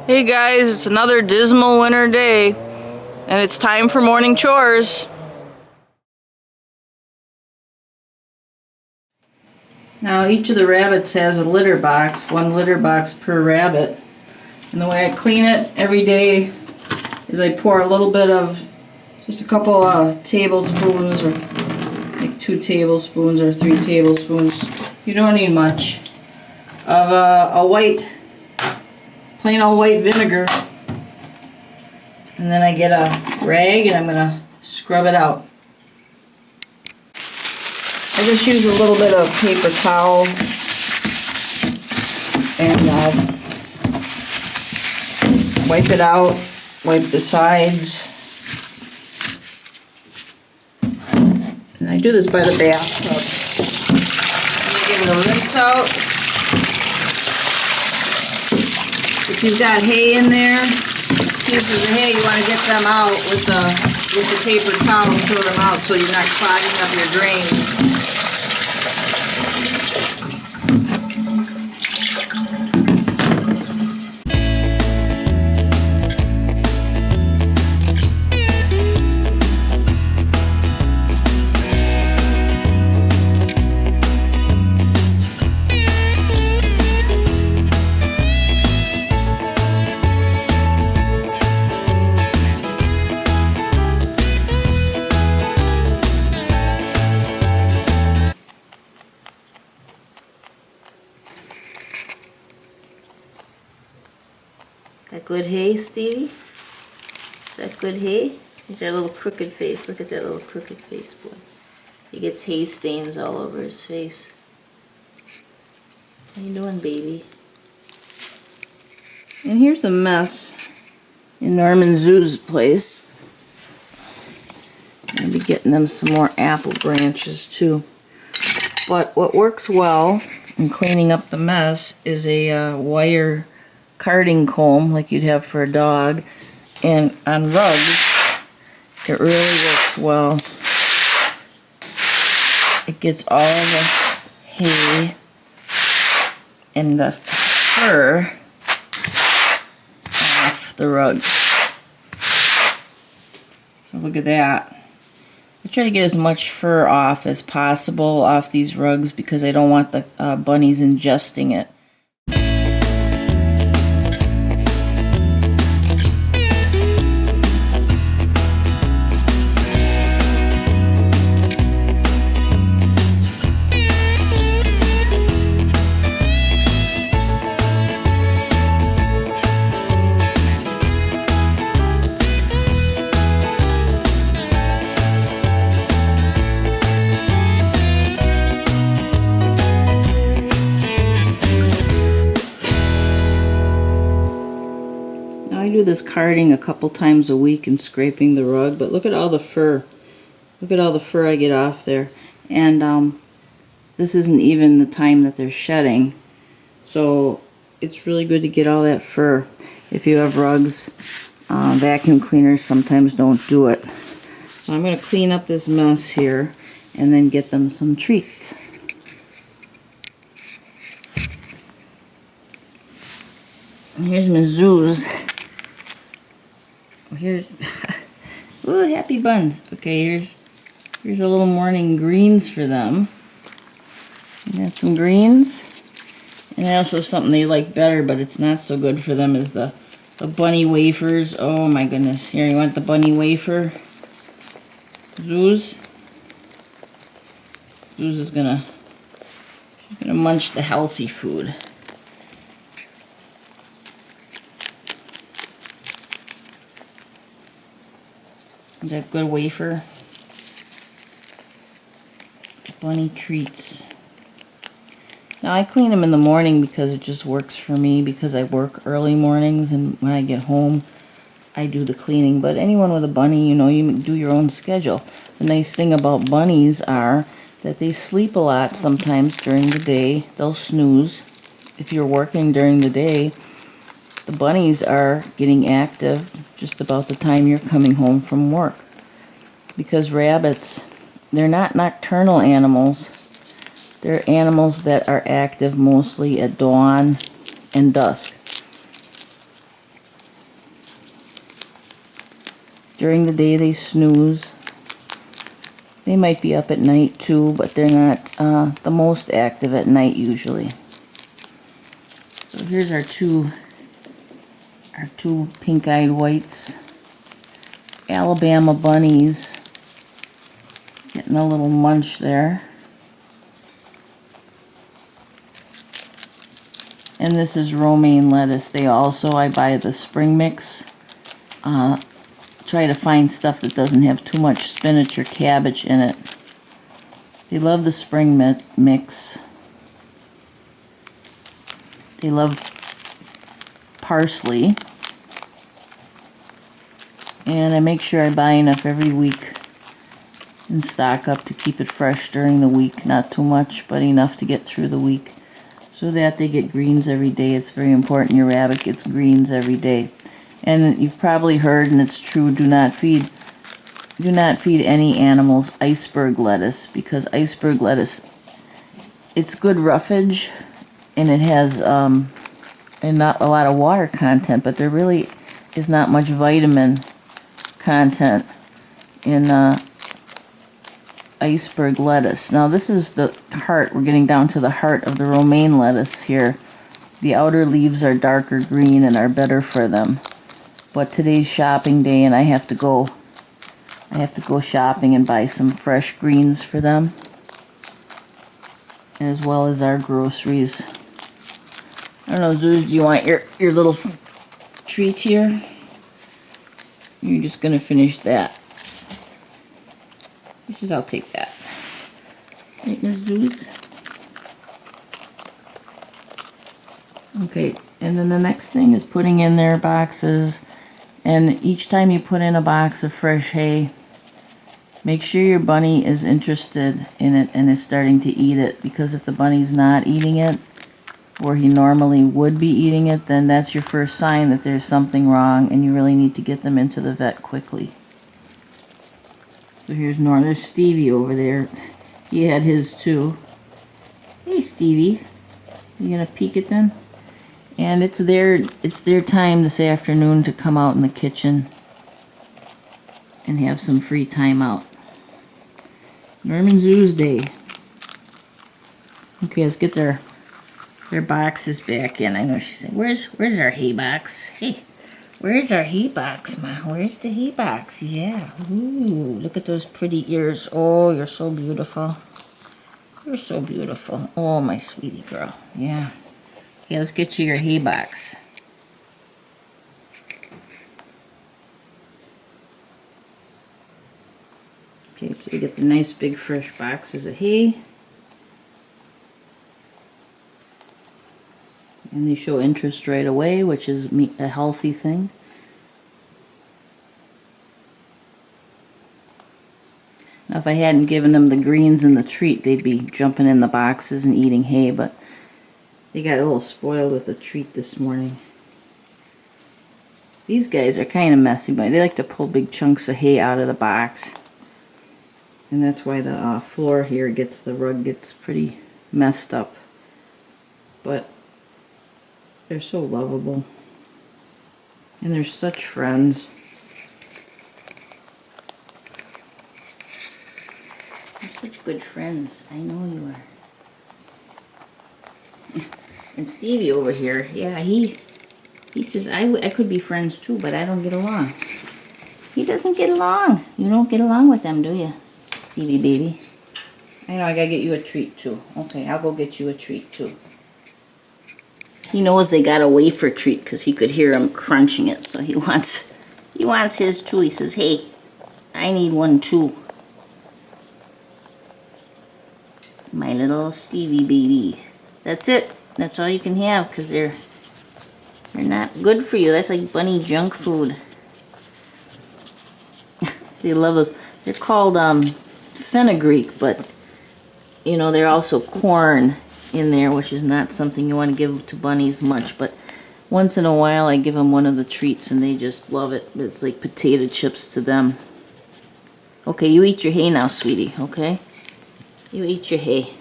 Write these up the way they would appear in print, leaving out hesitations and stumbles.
Hey guys, it's another dismal winter day, and it's time for morning chores. Now each of the rabbits has a litter box, one litter box per rabbit. And the way I clean it every day is I pour a little bit of, just a couple of tablespoons, or like 2 tablespoons or 3 tablespoons, you don't need much, of a white, plain old white vinegar. And then I get a rag and I'm going to scrub it out. I just use a little bit of paper towel and wipe it out, wipe the sides. And I do this by the bathtub. I'm going to give it a rinse out. If you've got hay in there, pieces of hay, you want to get them out with the paper towel and throw them out so you're not clogging up your drains. That good hay, Stevie? Is that good hay? He's got a little crooked face. Look at that little crooked face, boy. He gets hay stains all over his face. How you doing, baby? And here's a mess in Norman Zoo's place. I'm going to be getting them some more apple branches, too. But what works well in cleaning up the mess is a wire carding comb like you'd have for a dog, and on rugs it really works well. It gets all the hay and the fur off the rug. So look at that. I try to get as much fur off as possible off these rugs because I don't want the bunnies ingesting it. I do this carding a couple times a week and scraping the rug, but look at all the fur. Look at all the fur I get off there. And this isn't even the time that they're shedding. So it's really good to get all that fur. If you have rugs, vacuum cleaners sometimes don't do it. So I'm going to clean up this mess here and then get them some treats. And here's Mizzou's. Here's ooh, happy buns. Okay, here's a little morning greens for them. And that's some greens. And also something they like better, but it's not so good for them, is the bunny wafers. Oh my goodness. Here, you want the bunny wafer? Zeus. Zeus is gonna munch the healthy food. Is that good wafer? Bunny treats. Now I clean them in the morning because it just works for me, because I work early mornings, and when I get home I do the cleaning. But anyone with a bunny, you know, you do your own schedule. The nice thing about bunnies are that they sleep a lot sometimes during the day. They'll snooze. If you're working during the day, the bunnies are getting active just about the time you're coming home from work. Because rabbits, they're not nocturnal animals. They're animals that are active mostly at dawn and dusk. During the day they snooze. They might be up at night too, but they're not the most active at night usually. So here's our two pink-eyed whites. Alabama bunnies. Getting a little munch there. And this is romaine lettuce. I buy the spring mix. Try to find stuff that doesn't have too much spinach or cabbage in it. They love the spring mix. They love parsley. And I make sure I buy enough every week and stock up to keep it fresh during the week. Not too much, but enough to get through the week. So that they get greens every day. It's very important your rabbit gets greens every day. And you've probably heard, and it's true, do not feed any animals iceberg lettuce, because iceberg lettuce, it's good roughage and it has and not a lot of water content, but there really is not much vitamin content in iceberg lettuce. Now this is the heart. We're getting down to the heart of the romaine lettuce here. The outer leaves are darker green and are better for them. But today's shopping day and I have to go shopping and buy some fresh greens for them, as well as our groceries. I don't know, Zeus, do you want your little treat here? You're just gonna finish that. He says, I'll take that. Right, Miss Zeus? Okay, and then the next thing is putting in their boxes. And each time you put in a box of fresh hay, make sure your bunny is interested in it and is starting to eat it. Because if the bunny's not eating it, or he normally would be eating it, then that's your first sign that there's something wrong and you really need to get them into the vet quickly. So here's Norm. There's Stevie over there. He had his too. Hey Stevie, you gonna peek at them? And it's their time this afternoon to come out in the kitchen and have some free time out. Norman Zoo's day. Okay, let's get their boxes back in. I know she's saying, where's our hay box? Hey, where's our hay box, Ma? Where's the hay box? Yeah. Ooh, look at those pretty ears. Oh, you're so beautiful. You're so beautiful. Oh, my sweetie girl. Yeah. Okay, let's get you your hay box. Okay, so you get the nice big fresh boxes of hay. And they show interest right away, which is a healthy thing. Now if I hadn't given them the greens and the treat, they'd be jumping in the boxes and eating hay, but they got a little spoiled with the treat this morning. These guys are kind of messy, but they like to pull big chunks of hay out of the box. And that's why the floor here the rug gets pretty messed up. But they're so lovable. And they're such friends. You're such good friends. I know you are. And Stevie over here, yeah, he says, I could be friends too, but I don't get along. He doesn't get along. You don't get along with them, do you, Stevie baby? I know, I gotta get you a treat too. Okay, I'll go get you a treat too. He knows they got a wafer treat because he could hear him crunching it, so he wants his too. He says, hey, I need one too. My little Stevie baby. That's it. That's all you can have because they're not good for you. That's like bunny junk food. They love those. They're called fenugreek, but you know they're also corn in there, which is not something you want to give to bunnies much. But once in a while, I give them one of the treats, and they just love it. It's like potato chips to them. Okay, you eat your hay now, sweetie. Okay, you eat your hay.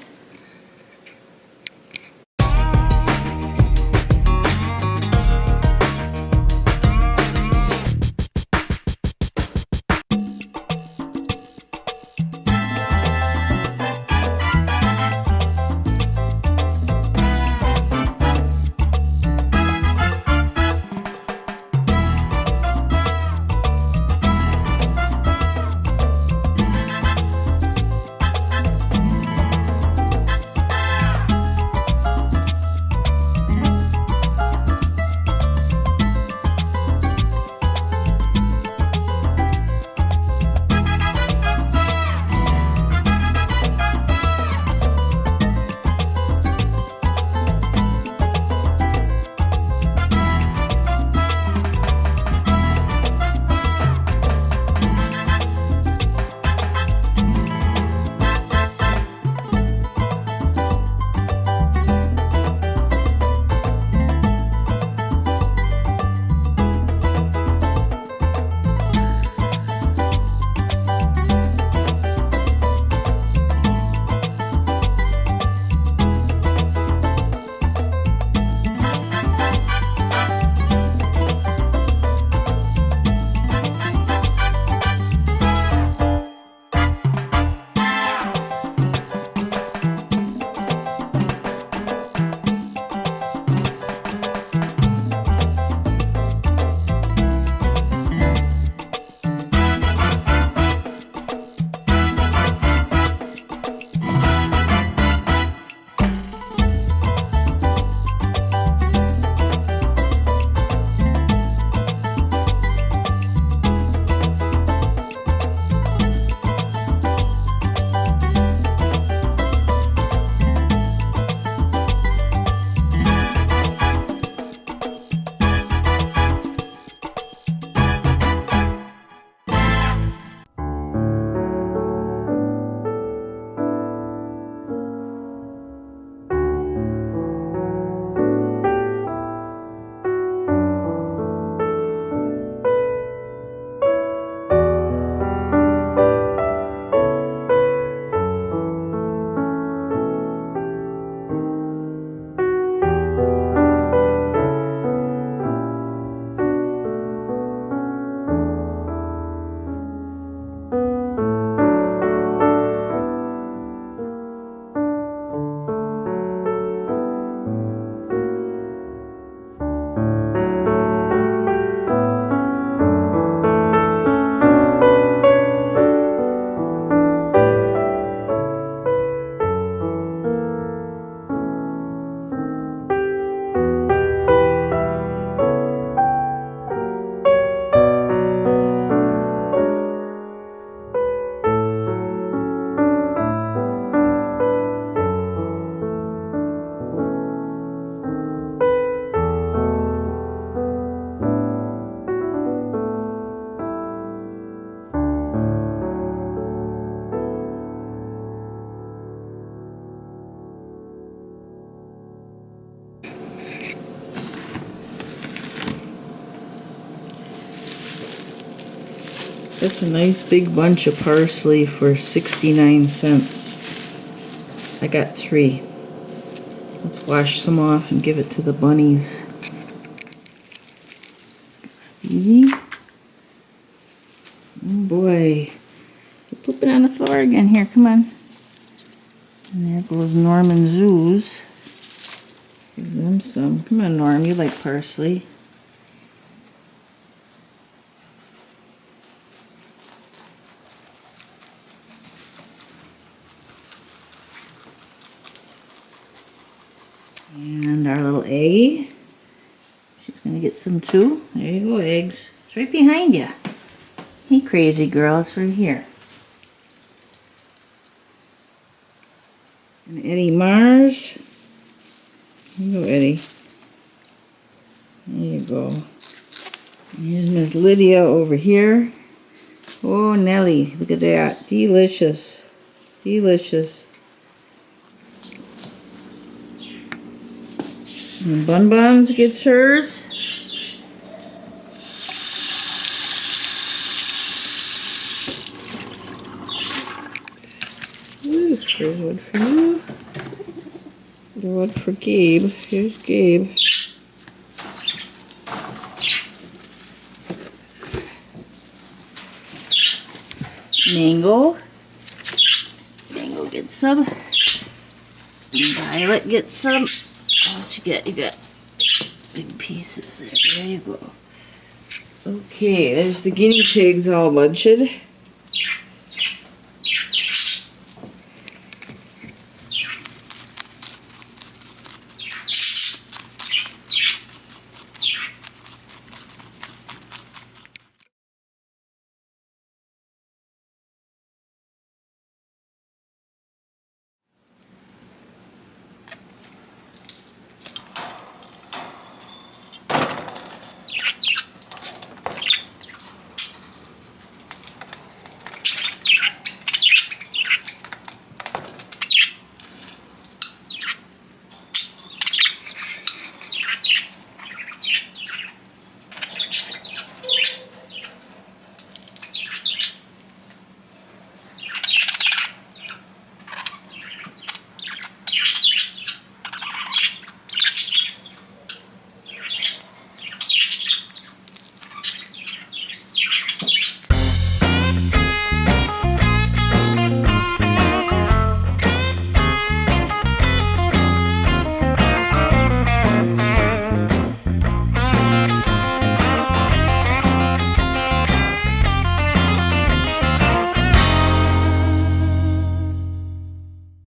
That's a nice big bunch of parsley for 69 cents. I got 3. Let's wash some off and give it to the bunnies. Stevie. Oh boy. You're pooping on the floor again. Here, come on. And there goes Norm and Zeus. Give them some. Come on, Norm. You like parsley. And our little egg. She's going to get some too. There you go, eggs. It's right behind you. Hey, crazy girl. It's right here. And Eddie Mars. Here you go, Eddie. There you go. Here's Miss Lydia over here. Oh, Nelly. Look at that. Delicious. Delicious. And Bun Buns gets hers. Ooh, here's one for you. There's one for Gabe. Here's Gabe. Mango. Mango gets some. Violet gets some. What you get? You got big pieces there. There you go. Okay, there's the guinea pigs all munched.